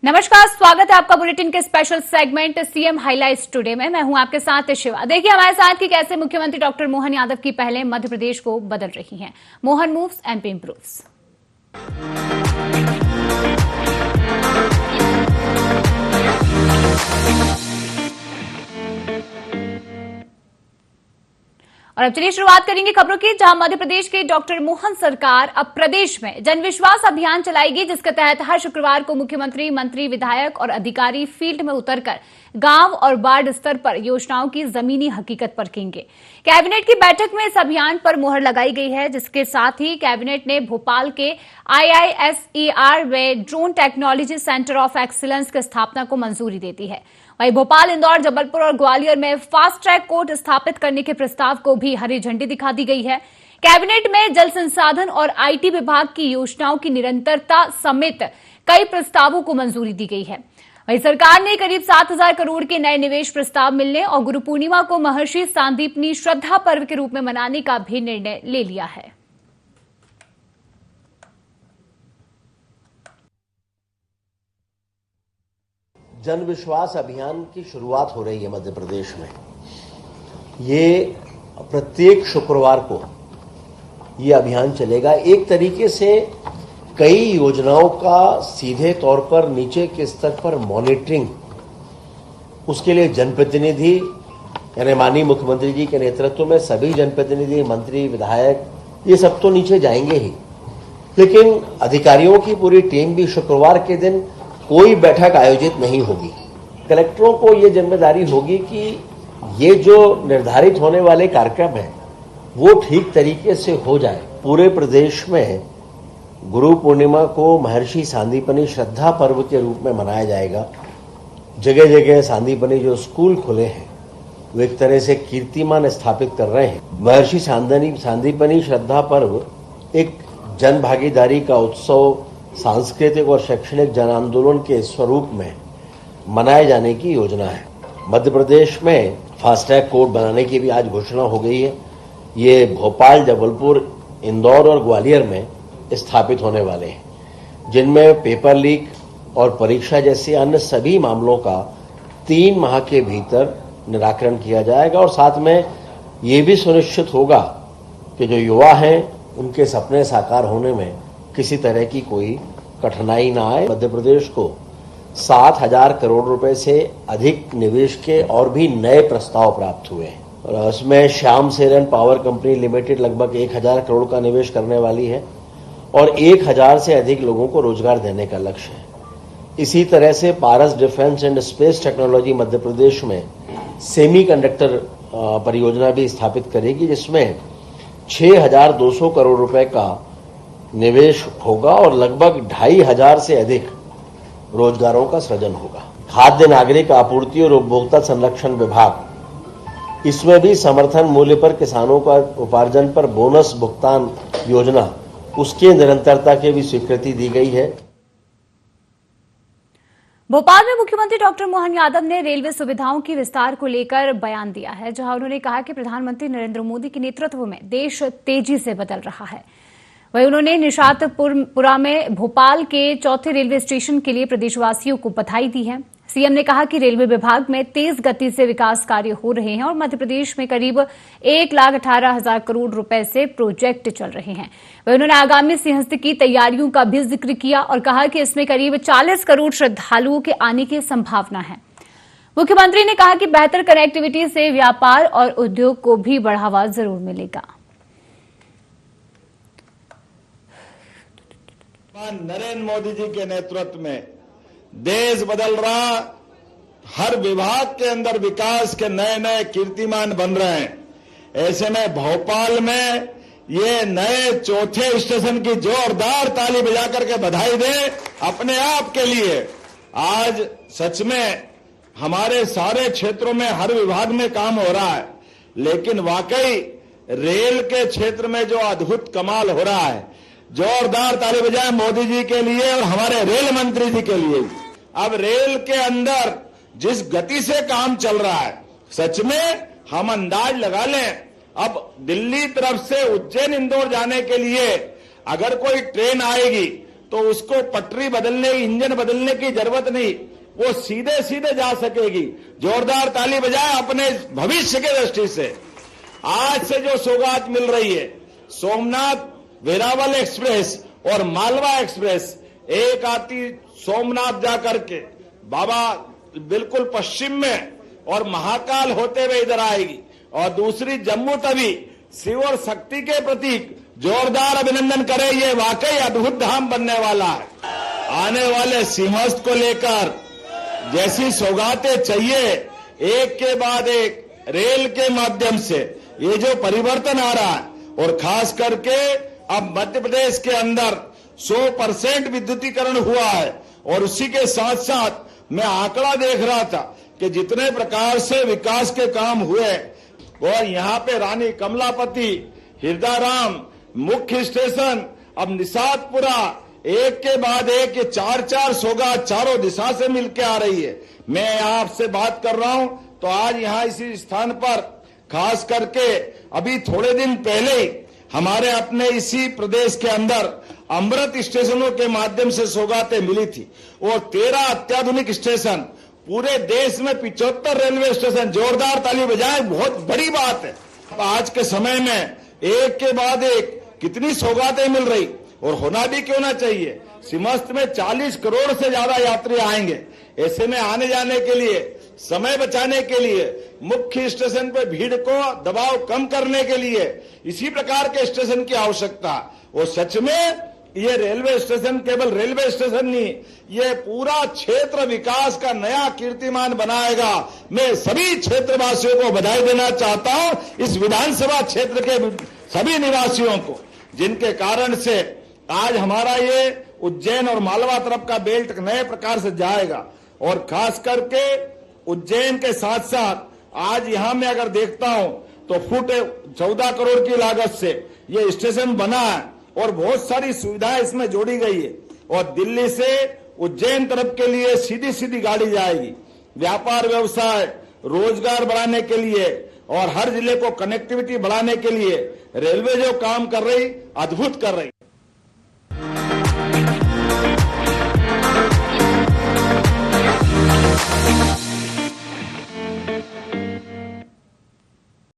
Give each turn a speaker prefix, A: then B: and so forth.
A: नमस्कार, स्वागत है आपका बुलेटिन के special segment CM highlights today में। मैं हूं आपके साथ शिवा। देखिए हमारे साथ कि कैसे मुख्यमंत्री डॉक्टर मोहन यादव की पहले मध्य प्रदेश को बदल रही हैं। Mohan moves, MP improves. और अब चलिए शुरुआत करेंगे खबरों की, जहां मध्य प्रदेश के डॉक्टर मोहन सरकार अब प्रदेश में जनविश्वास अभियान चलाएगी, जिसके तहत हर शुक्रवार को मुख्यमंत्री, मंत्री, विधायक और अधिकारी फील्ड में उतरकर गांव और वार्ड स्तर पर योजनाओं की जमीनी हकीकत परखेंगे। कैबिनेट की बैठक में इस अभियान पर मुहर लगाई गई है, जिसके साथ ही कैबिनेट ने भोपाल के IISER में drone technology centre of excellence की स्थापना को मंजूरी दे दी है। वहीं भोपाल, इंदौर, जबलपुर और ग्वालियर में फास्ट ट्रैक कोर्ट स्थापित करने के प्रस्ताव को भी हरी झंडी दिखा दी गई है। कैबिनेट में जल संसाधन और IT विभाग की योजनाओं की निरंतरता समेत कई प्रस्तावों को मंजूरी दी गई है। वहीं सरकार ने करीब 7,000 करोड़ के नए निवेश प्रस्ताव मिलने और गुरु पूर्णिमा को महर्षि सांदीपनी श्रद्धा पर्व के रूप में मनाने का भी निर्णय ले लिया है।
B: जन विश्वास अभियान की शुरुआत हो रही है मध्य प्रदेश में। ये प्रत्येक शुक्रवार को ये अभियान चलेगा। एक तरीके से कई योजनाओं का सीधे तौर पर नीचे के स्तर पर मॉनिटरिंग, उसके लिए जनप्रतिनिधि यानी माननीय मुख्यमंत्री जी के नेतृत्व में सभी जनप्रतिनिधि, मंत्री, विधायक, ये सब तो नीचे जाएंगे ही, लेकिन अधिकारियों की पूरी टीम भी शुक्रवार के दिन कोई बैठक आयोजित नहीं होगी। कलेक्टरों को ये जिम्मेदारी होगी कि ये जो निर्धारित होने वाले कार्यक्रम हैं वो ठीक तरीके से हो जाए। पूरे प्रदेश में गुरु पूर्णिमा को महर्षि सांदीपनी श्रद्धा पर्व के रूप में मनाया जाएगा। जगह जगह सांदीपनी जो स्कूल खुले हैं वो एक तरह से कीर्तिमान स्थापित कर रहे हैं। महर्षि सांदीपनी श्रद्धा पर्व एक जन भागीदारी का उत्सव, सांस्कृतिक और शैक्षणिक जन आंदोलन के स्वरूप में मनाए जाने की योजना है। मध्य प्रदेश में फास्ट ट्रैक कोर्ट बनाने की भी आज घोषणा हो गई है। ये भोपाल, जबलपुर, इंदौर और ग्वालियर में स्थापित होने वाले हैं, जिनमें पेपर लीक और परीक्षा जैसे अन्य सभी मामलों का 3 माह के भीतर निराकरण किया जाएगा। और साथ में ये भी सुनिश्चित होगा कि जो युवा हैं उनके सपने साकार होने में किसी तरह की कोई कठिनाई ना आए। मध्य प्रदेश को 7,000 करोड़ रुपए से अधिक निवेश के और भी नए प्रस्ताव प्राप्त हुए हैं और उसमें श्याम सेरन पावर कंपनी लिमिटेड लगभग 1,000 करोड़ का निवेश करने वाली है और 1,000 से अधिक लोगों को रोजगार देने का लक्ष्य है। इसी तरह से पारस defence and space technology Madhya Pradesh में सेमीकंडक्टर परियोजना भी स्थापित करेगी, जिसमें 6,200 करोड़ रुपए का निवेश होगा और लगभग 2,500 से अधिक रोजगारों का सृजन होगा। खाद्य नागरिक आपूर्ति और उपभोक्ता संरक्षण विभाग, इसमें भी समर्थन मूल्य पर किसानों का उपार्जन पर बोनस भुगतान योजना, उसकी निरंतरता की भी स्वीकृति दी गई है।
A: भोपाल में मुख्यमंत्री डॉक्टर मोहन यादव ने रेलवे सुविधाओं की विस्तार को लेकर बयान दिया है, जहां उन्होंने कहा कि प्रधानमंत्री नरेंद्र मोदी के नेतृत्व में देश तेजी से बदल रहा है। वहीं उन्होंने निशातपुरा में भोपाल के चौथे रेलवे स्टेशन के लिए प्रदेशवासियों को बधाई दी है। सीएम ने कहा कि रेलवे विभाग में तेज गति से विकास कार्य हो रहे हैं और मध्य प्रदेश में करीब 1,18,000 करोड़ रुपए से प्रोजेक्ट चल रहे हैं। वहीं उन्होंने आगामी सिंहस्थ की तैयारियों का भी जिक्र किया और कहा कि इसमें करीब 40 करोड़ श्रद्धालुओं के आने की संभावना है। मुख्यमंत्री ने कहा कि बेहतर कनेक्टिविटी से व्यापार और उद्योग को भी बढ़ावा जरूर मिलेगा।
C: नरेंद्र मोदी जी के नेतृत्व में देश बदल रहा, हर विभाग के अंदर विकास के नए नए कीर्तिमान बन रहे हैं। ऐसे में भोपाल में ये नए चौथे स्टेशन की जोरदार ताली बजा करके बधाई दे अपने आप के लिए। आज सच में हमारे सारे क्षेत्रों में हर विभाग में काम हो रहा है, लेकिन वाकई रेल के क्षेत्र में जो अद्भुत कमाल हो रहा है, जोरदार ताली बजाएं मोदी जी के लिए और हमारे रेल मंत्री जी के लिए। अब रेल के अंदर जिस गति से काम चल रहा है, सच में हम अंदाज लगा लें, अब दिल्ली तरफ से उज्जैन इंदौर जाने के लिए अगर कोई ट्रेन आएगी तो उसको पटरी बदलने, इंजन बदलने की जरूरत नहीं, वो सीधे सीधे जा सकेगी। जोरदार ताली बजाएं अपने भविष्य के दृष्टि से। आज से जो सौगात मिल रही है, सोमनाथ वेरावल एक्सप्रेस और मालवा एक्सप्रेस, एक आती सोमनाथ जाकर के बाबा बिल्कुल पश्चिम में और महाकाल होते हुए इधर आएगी, और दूसरी जम्मू तवी शिव और शक्ति के प्रतीक। जोरदार अभिनंदन करें, ये वाकई अद्भुत धाम बनने वाला है। आने वाले सिंहस्थ को लेकर जैसी सौगातें चाहिए, एक के बाद एक रेल के माध्यम से ये जो परिवर्तन आ रहा है, और खास करके अब मध्य प्रदेश के अंदर 100% विद्युतीकरण हुआ है, और उसी के साथ साथ मैं आंकड़ा देख रहा था कि जितने प्रकार से विकास के काम हुए, और यहाँ पे रानी कमलापति, हिरदाराम, मुख्य स्टेशन, अब निषादपुरा, एक के बाद एक ये 4-4 सौगात चारों दिशा से मिलके आ रही है। मैं यहाँ आपसे बात कर रहा हूं तो आज यहाँ इसी स्थान पर खास करके अभी थोड़े दिन पहले ही हमारे अपने इसी प्रदेश के अंदर अमृत स्टेशनों के माध्यम से सौगातें मिली थी, और 13 अत्याधुनिक स्टेशन, पूरे देश में 75 रेलवे स्टेशन। जोरदार ताली बजाएं, बहुत बड़ी बात है। आज के समय में एक के बाद एक कितनी सौगातें मिल रही, और होना भी क्यों ना चाहिए। सिमस्त में 40 करोड़ से ज्यादा यात्री आएंगे। ऐसे में आने जाने के लिए, समय बचाने के लिए, मुख्य स्टेशन पर भीड़ को दबाव कम करने के लिए इसी प्रकार के स्टेशन की आवश्यकता। और सच में ये रेलवे स्टेशन केवल रेलवे स्टेशन नहीं, ये पूरा क्षेत्र विकास का नया कीर्तिमान बनाएगा। मैं सभी क्षेत्रवासियों को बधाई देना चाहता हूं, इस विधानसभा क्षेत्र के सभी निवासियों को, जिनके कारण से आज हमारा ये उज्जैन और मालवा तरफ का बेल्ट नए प्रकार से जाएगा। और खास करके उज्जैन के साथ साथ आज यहां मैं अगर देखता हूं तो फुट 14 करोड़ की लागत से ये स्टेशन बना है, और बहुत सारी सुविधाएं इसमें जोड़ी गई है। और दिल्ली से उज्जैन तरफ के लिए सीधी सीधी गाड़ी जाएगी। व्यापार व्यवसाय, रोजगार बढ़ाने के लिए और हर जिले को कनेक्टिविटी बढ़ाने के लिए रेलवे जो काम कर रही, अद्भुत कर रही।